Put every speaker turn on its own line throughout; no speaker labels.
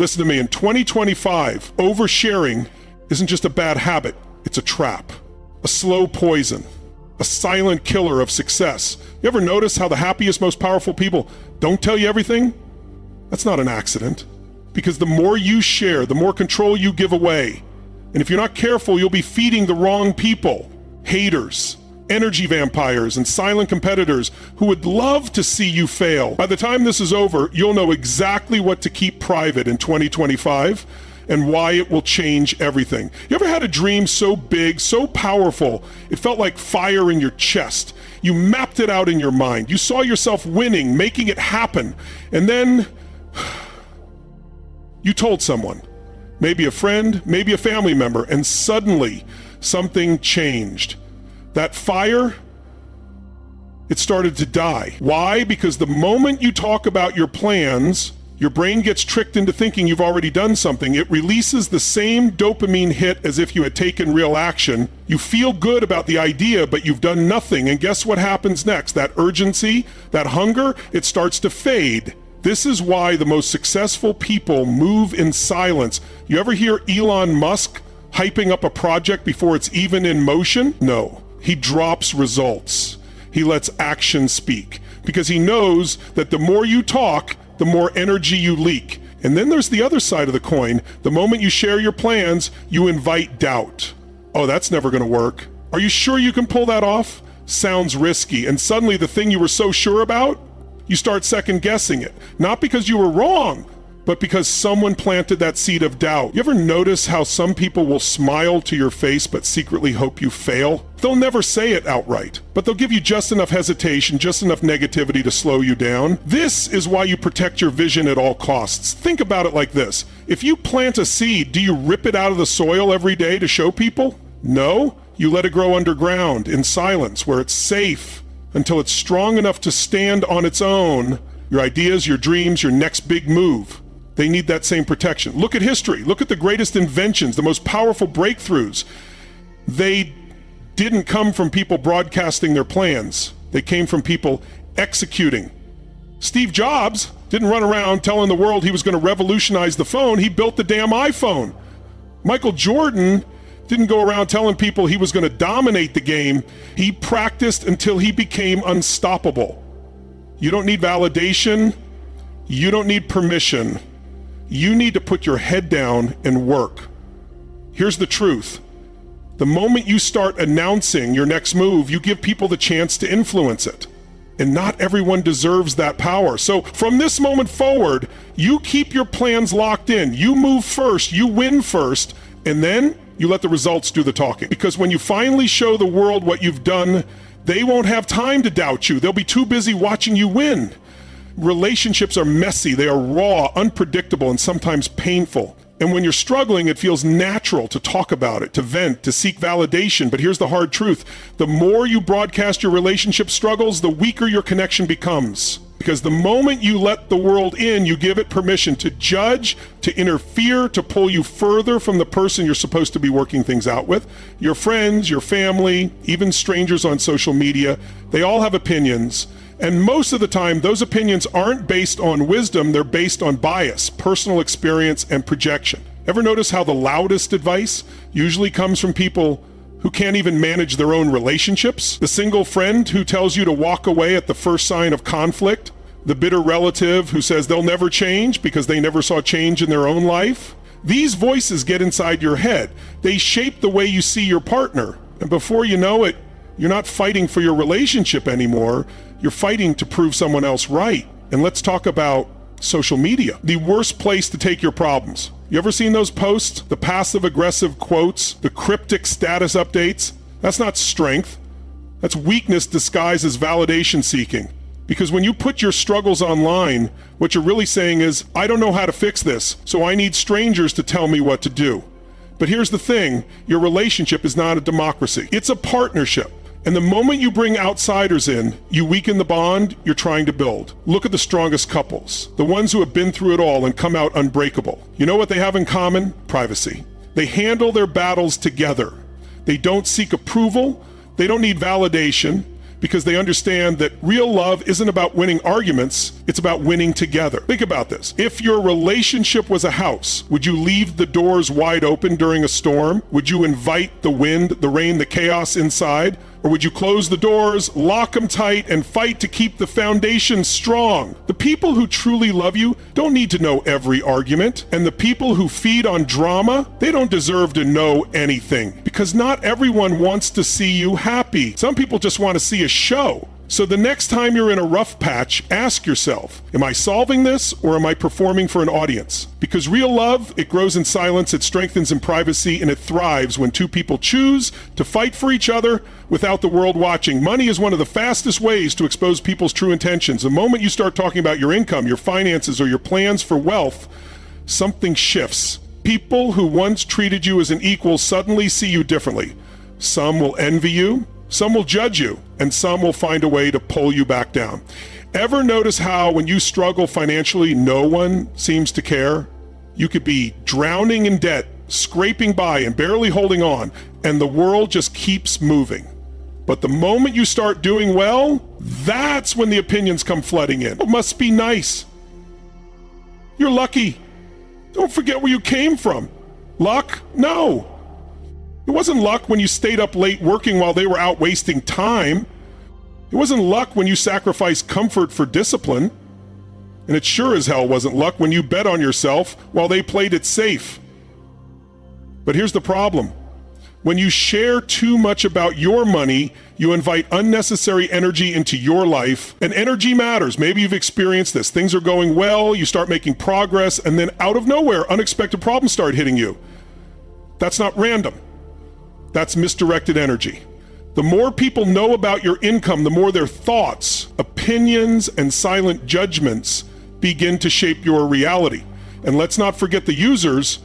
Listen to me, in 2025, oversharing isn't just a bad habit, it's a trap, a slow poison, a silent killer of success. You ever notice how the happiest, most powerful people don't tell you everything? That's not an accident. Because the more you share, the more control you give away. And if you're not careful, you'll be feeding the wrong people, haters, energy vampires, and silent competitors who would love to see you fail. By the time this is over, you'll know exactly what to keep private in 2025 and why it will change everything. You ever had a dream so big, so powerful, it felt like fire in your chest? You mapped it out in your mind. You saw yourself winning, making it happen. And then you told someone, maybe a friend, maybe a family member, and suddenly something changed. That fire, it started to die. Why? Because the moment you talk about your plans, your brain gets tricked into thinking you've already done something. It releases the same dopamine hit as if you had taken real action. You feel good about the idea, but you've done nothing. And guess what happens next? That urgency, that hunger, it starts to fade. This is why the most successful people move in silence. You ever hear Elon Musk hyping up a project before it's even in motion? No, he drops results. He lets action speak because he knows that the more you talk, the more energy you leak. And then there's the other side of the coin. The moment you share your plans, you invite doubt. Oh, that's never going to work. Are you sure you can pull that off? Sounds risky. And suddenly the thing you were so sure about, you start second guessing it. Not because you were wrong, but because someone planted that seed of doubt. You ever notice how some people will smile to your face but secretly hope you fail? They'll never say it outright, but they'll give you just enough hesitation, just enough negativity to slow you down. This is why you protect your vision at all costs. Think about it like this. If you plant a seed, do you rip it out of the soil every day to show people? No, you let it grow underground in silence where it's safe until it's strong enough to stand on its own. Your ideas, your dreams, your next big move. They need that same protection. Look at history. Look at the greatest inventions, the most powerful breakthroughs. They didn't come from people broadcasting their plans. They came from people executing. Steve Jobs didn't run around telling the world he was going to revolutionize the phone. He built the damn iPhone. Michael Jordan didn't go around telling people he was going to dominate the game. He practiced until he became unstoppable. You don't need validation. You don't need permission. You need to put your head down and work. Here's the truth. The moment you start announcing your next move, you give people the chance to influence it. And not everyone deserves that power. So from this moment forward, you keep your plans locked in. You move first, you win first, and then you let the results do the talking. Because when you finally show the world what you've done, they won't have time to doubt you. They'll be too busy watching you win. Relationships are messy, they are raw, unpredictable, and sometimes painful. And when you're struggling, it feels natural to talk about it, to vent, to seek validation. But here's the hard truth. The more you broadcast your relationship struggles, the weaker your connection becomes. Because the moment you let the world in, you give it permission to judge, to interfere, to pull you further from the person you're supposed to be working things out with. Your friends, your family, even strangers on social media, they all have opinions. And most of the time, those opinions aren't based on wisdom, they're based on bias, personal experience, and projection. Ever notice how the loudest advice usually comes from people who can't even manage their own relationships? The single friend who tells you to walk away at the first sign of conflict? The bitter relative who says they'll never change because they never saw change in their own life? These voices get inside your head. They shape the way you see your partner. And before you know it, you're not fighting for your relationship anymore. You're fighting to prove someone else right. And let's talk about social media. The worst place to take your problems. You ever seen those posts? The passive-aggressive quotes, the cryptic status updates? That's not strength. That's weakness disguised as validation seeking. Because when you put your struggles online, what you're really saying is, I don't know how to fix this, so I need strangers to tell me what to do. But here's the thing, your relationship is not a democracy. It's a partnership. And the moment you bring outsiders in, you weaken the bond you're trying to build. Look at the strongest couples, the ones who have been through it all and come out unbreakable. You know what they have in common? Privacy. They handle their battles together. They don't seek approval. They don't need validation. because they understand that real love isn't about winning arguments, it's about winning together. Think about this. If your relationship was a house, would you leave the doors wide open during a storm? Would you invite the wind, the rain, the chaos inside? Or would you close the doors, lock them tight, and fight to keep the foundation strong? The people who truly love you don't need to know every argument. And the people who feed on drama, they don't deserve to know anything. Because not everyone wants to see you happy. Some people just want to see a show. So the next time you're in a rough patch, ask yourself, am I solving this or am I performing for an audience? Because real love, it grows in silence, it strengthens in privacy, and it thrives when two people choose to fight for each other without the world watching. Money is one of the fastest ways to expose people's true intentions. The moment you start talking about your income, your finances, or your plans for wealth, something shifts. People who once treated you as an equal suddenly see you differently. Some will envy you, some will judge you, and some will find a way to pull you back down. Ever notice how when you struggle financially, no one seems to care? You could be drowning in debt, scraping by and barely holding on, and the world just keeps moving. But the moment you start doing well, that's when the opinions come flooding in. It must be nice. You're lucky. Don't forget where you came from. Luck? No. It wasn't luck when you stayed up late working while they were out wasting time. It wasn't luck when you sacrificed comfort for discipline. And it sure as hell wasn't luck when you bet on yourself while they played it safe. But here's the problem. When you share too much about your money, you invite unnecessary energy into your life. And energy matters. Maybe you've experienced this. Things are going well, you start making progress, and then out of nowhere, unexpected problems start hitting you. That's not random. That's misdirected energy. The more people know about your income, the more their thoughts, opinions, and silent judgments begin to shape your reality. And let's not forget the users,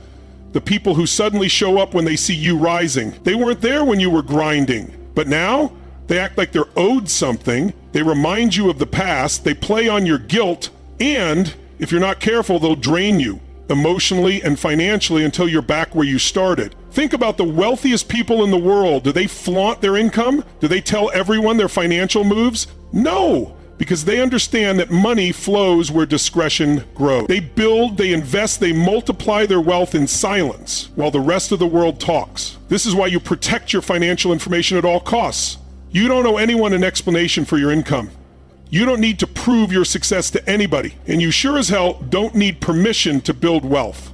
the people who suddenly show up when they see you rising. They weren't there when you were grinding, but now they act like they're owed something. They remind you of the past, they play on your guilt, and if you're not careful, they'll drain you emotionally and financially until you're back where you started. Think about the wealthiest people in the world. Do they flaunt their income? Do they tell everyone their financial moves? No, because they understand that money flows where discretion grows. They build, they invest, they multiply their wealth in silence while the rest of the world talks. This is why you protect your financial information at all costs. You don't owe anyone an explanation for your income. You don't need to prove your success to anybody, and you sure as hell don't need permission to build wealth.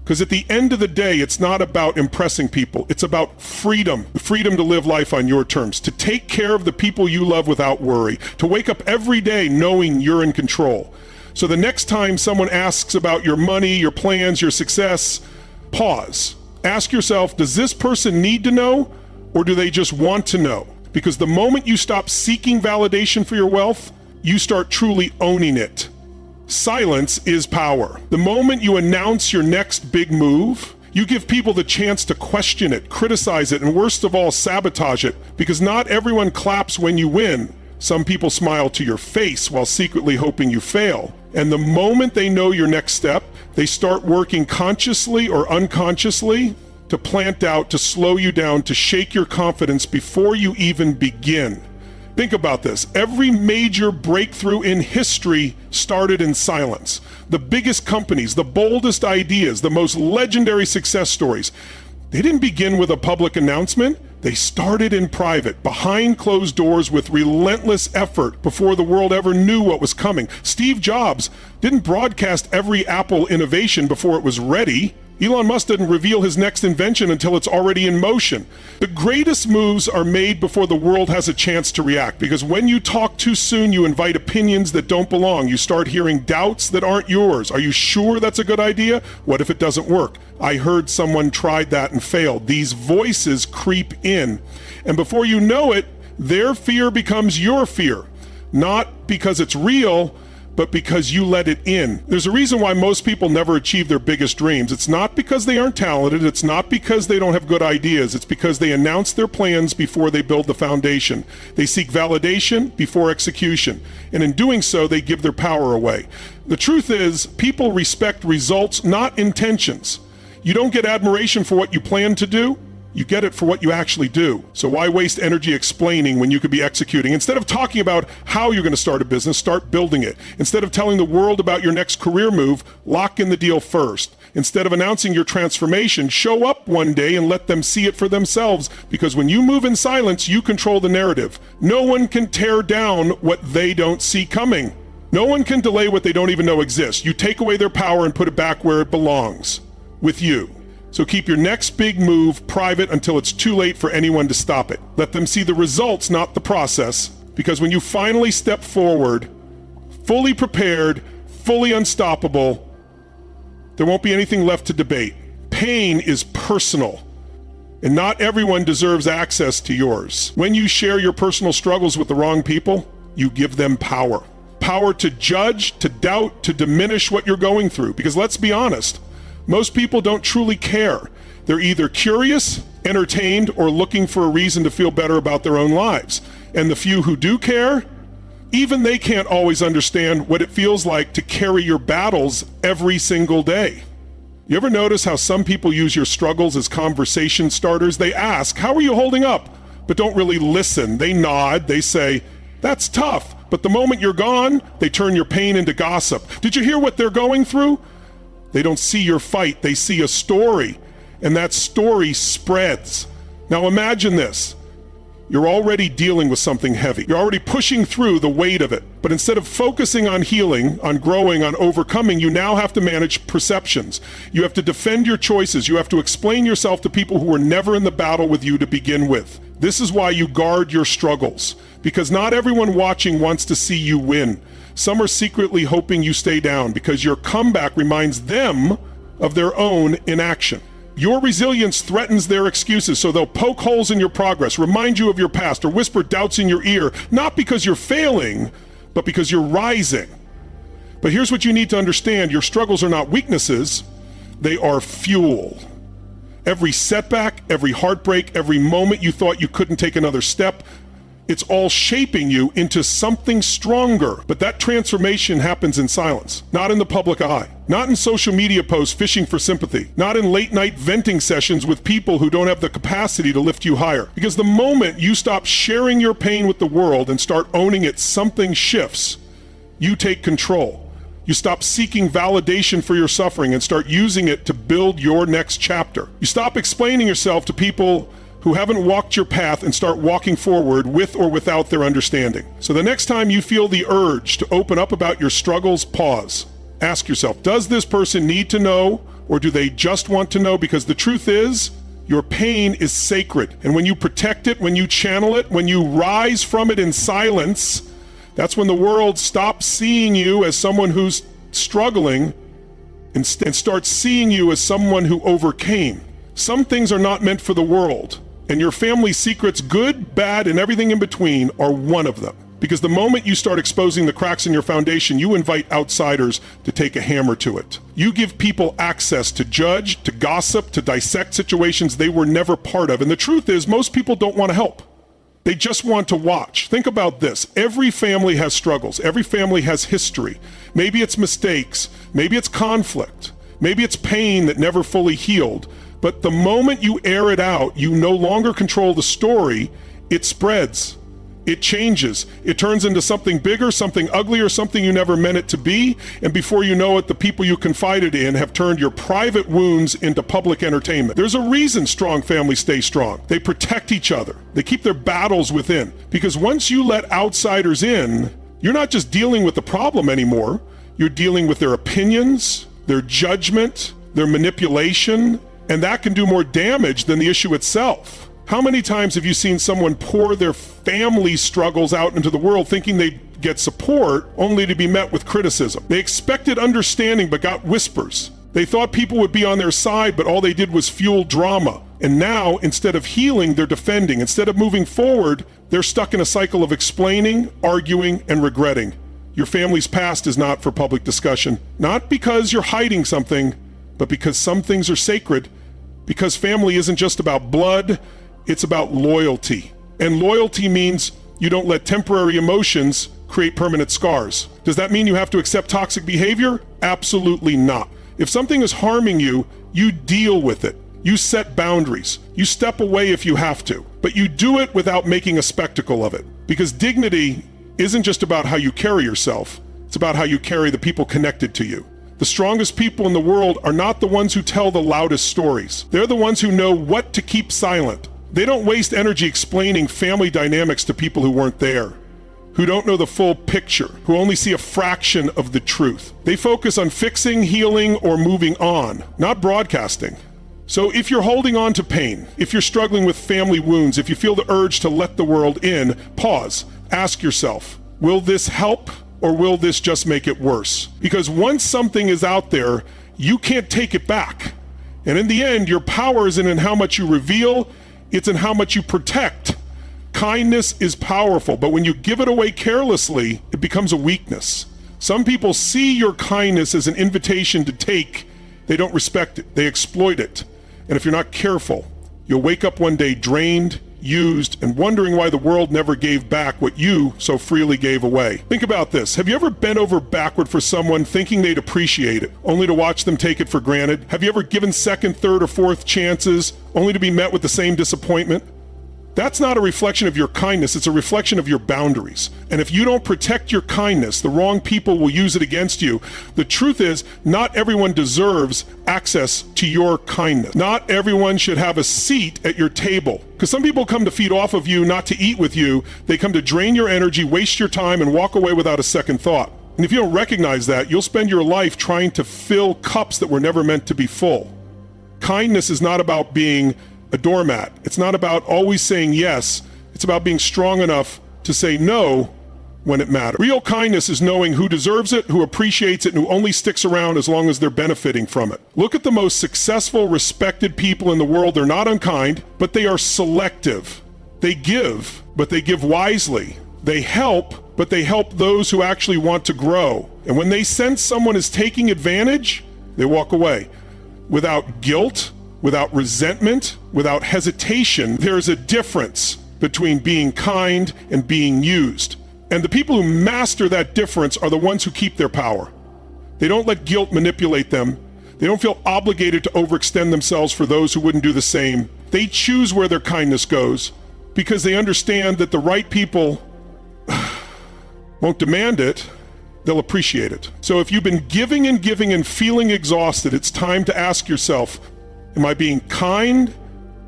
Because at the end of the day, it's not about impressing people. It's about freedom. The freedom to live life on your terms, to take care of the people you love without worry, to wake up every day knowing you're in control. So the next time someone asks about your money, your plans, your success, pause. Ask yourself, does this person need to know, or do they just want to know? Because the moment you stop seeking validation for your wealth, you start truly owning it. Silence is power. The moment you announce your next big move, you give people the chance to question it, criticize it, and worst of all, sabotage it. Because not everyone claps when you win. Some people smile to your face while secretly hoping you fail. And the moment they know your next step, they start working consciously or unconsciously to plant doubt, to slow you down, to shake your confidence before you even begin. Think about this. Every major breakthrough in history started in silence. The biggest companies, the boldest ideas, the most legendary success stories, they didn't begin with a public announcement. They started in private, behind closed doors with relentless effort before the world ever knew what was coming. Steve Jobs didn't broadcast every Apple innovation before it was ready. Elon Musk didn't reveal his next invention until it's already in motion. The greatest moves are made before the world has a chance to react, because when you talk too soon, you invite opinions that don't belong. You start hearing doubts that aren't yours. Are you sure that's a good idea? What if it doesn't work? I heard someone tried that and failed. These voices creep in, and before you know it, their fear becomes your fear. Not because it's real, but because you let it in. There's a reason why most people never achieve their biggest dreams. It's not because they aren't talented. It's not because they don't have good ideas. It's because they announce their plans before they build the foundation. They seek validation before execution. And in doing so, they give their power away. The truth is, people respect results, not intentions. You don't get admiration for what you plan to do. You get it for what you actually do. So why waste energy explaining when you could be executing? Instead of talking about how you're going to start a business, start building it. Instead of telling the world about your next career move, lock in the deal first. Instead of announcing your transformation, show up one day and let them see it for themselves. Because when you move in silence, you control the narrative. No one can tear down what they don't see coming. No one can delay what they don't even know exists. You take away their power and put it back where it belongs, with you. So keep your next big move private until it's too late for anyone to stop it. Let them see the results, not the process. Because when you finally step forward, fully prepared, fully unstoppable, there won't be anything left to debate. Pain is personal, and not everyone deserves access to yours. When you share your personal struggles with the wrong people, you give them power. Power to judge, to doubt, to diminish what you're going through. Because let's be honest, most people don't truly care. They're either curious, entertained, or looking for a reason to feel better about their own lives. And the few who do care, even they can't always understand what it feels like to carry your battles every single day. You ever notice how some people use your struggles as conversation starters? They ask, "How are you holding up?" but don't really listen. They nod, they say, "That's tough." But the moment you're gone, they turn your pain into gossip. "Did you hear what they're going through?" They don't see your fight, they see a story, and that story spreads. Now imagine this. You're already dealing with something heavy. You're already pushing through the weight of it. But instead of focusing on healing, on growing, on overcoming, you now have to manage perceptions. You have to defend your choices. You have to explain yourself to people who were never in the battle with you to begin with. This is why you guard your struggles, because not everyone watching wants to see you win. Some are secretly hoping you stay down because your comeback reminds them of their own inaction. Your resilience threatens their excuses, so they'll poke holes in your progress, remind you of your past, or whisper doubts in your ear, not because you're failing, but because you're rising. But here's what you need to understand. Your struggles are not weaknesses, they are fuel. Every setback, every heartbreak, every moment you thought you couldn't take another step, it's all shaping you into something stronger. But that transformation happens in silence, not in the public eye, not in social media posts fishing for sympathy, not in late night venting sessions with people who don't have the capacity to lift you higher. Because the moment you stop sharing your pain with the world and start owning it, something shifts. You take control. You stop seeking validation for your suffering and start using it to build your next chapter. You stop explaining yourself to people who haven't walked your path and start walking forward with or without their understanding. So the next time you feel the urge to open up about your struggles, pause. Ask yourself, does this person need to know, or do they just want to know? Because the truth is, your pain is sacred. And when you protect it, when you channel it, when you rise from it in silence, that's when the world stops seeing you as someone who's struggling and starts seeing you as someone who overcame. Some things are not meant for the world. And your family secrets, good, bad, and everything in between, are one of them. Because the moment you start exposing the cracks in your foundation, you invite outsiders to take a hammer to it. You give people access to judge, to gossip, to dissect situations they were never part of. And the truth is, most people don't want to help. They just want to watch. Think about this. Every family has struggles. Every family has history. Maybe it's mistakes. Maybe it's conflict. Maybe it's pain that never fully healed. But the moment you air it out, you no longer control the story. It spreads. It changes. It turns into something bigger, something uglier, something you never meant it to be. And before you know it, the people you confided in have turned your private wounds into public entertainment. There's a reason strong families stay strong. They protect each other. They keep their battles within. Because once you let outsiders in, you're not just dealing with the problem anymore. You're dealing with their opinions, their judgment, their manipulation, and that can do more damage than the issue itself. How many times have you seen someone pour their family struggles out into the world thinking they'd get support only to be met with criticism? They expected understanding but got whispers. They thought people would be on their side, but all they did was fuel drama. And now, instead of healing, they're defending. Instead of moving forward, they're stuck in a cycle of explaining, arguing, and regretting. Your family's past is not for public discussion. Not because you're hiding something, but because some things are sacred. Because family isn't just about blood, it's about loyalty. And loyalty means you don't let temporary emotions create permanent scars. Does that mean you have to accept toxic behavior? Absolutely not. If something is harming you, you deal with it. You set boundaries. You step away if you have to, but you do it without making a spectacle of it. Because dignity isn't just about how you carry yourself, it's about how you carry the people connected to you. The strongest people in the world are not the ones who tell the loudest stories. They're the ones who know what to keep silent. They don't waste energy explaining family dynamics to people who weren't there, who don't know the full picture, who only see a fraction of the truth. They focus on fixing, healing, or moving on, not broadcasting. So if you're holding on to pain, if you're struggling with family wounds, if you feel the urge to let the world in, pause. Ask yourself, will this help or will this just make it worse? Because once something is out there, you can't take it back. And in the end, your power isn't in how much you reveal, it's in how much you protect. Kindness is powerful, but when you give it away carelessly, it becomes a weakness. Some people see your kindness as an invitation to take. They don't respect it. They exploit it. And if you're not careful, you'll wake up one day drained, used, and wondering why the world never gave back what you so freely gave away. Think about this. Have you ever bent over backward for someone thinking they'd appreciate it, only to watch them take it for granted? Have you ever given second, third, or fourth chances, only to be met with the same disappointment? That's not a reflection of your kindness, it's a reflection of your boundaries. And if you don't protect your kindness, the wrong people will use it against you. The truth is, not everyone deserves access to your kindness. Not everyone should have a seat at your table. Because some people come to feed off of you, not to eat with you. They come to drain your energy, waste your time, and walk away without a second thought. And if you don't recognize that, you'll spend your life trying to fill cups that were never meant to be full. Kindness is not about being a doormat. It's not about always saying yes. It's about being strong enough to say no when it matters. Real kindness is knowing who deserves it, who appreciates it, and who only sticks around as long as they're benefiting from it. Look at the most successful, respected people in the world. They're not unkind, but they are selective. They give, but they give wisely. They help, but they help those who actually want to grow. And when they sense someone is taking advantage, they walk away. Without guilt, without resentment, without hesitation. There's a difference between being kind and being used. And the people who master that difference are the ones who keep their power. They don't let guilt manipulate them. They don't feel obligated to overextend themselves for those who wouldn't do the same. They choose where their kindness goes because they understand that the right people won't demand it, they'll appreciate it. So if you've been giving and feeling exhausted, it's time to ask yourself, am I being kind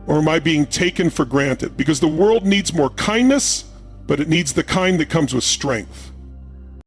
or am I being taken for granted? Because the world needs more kindness, but it needs the kind that comes with strength.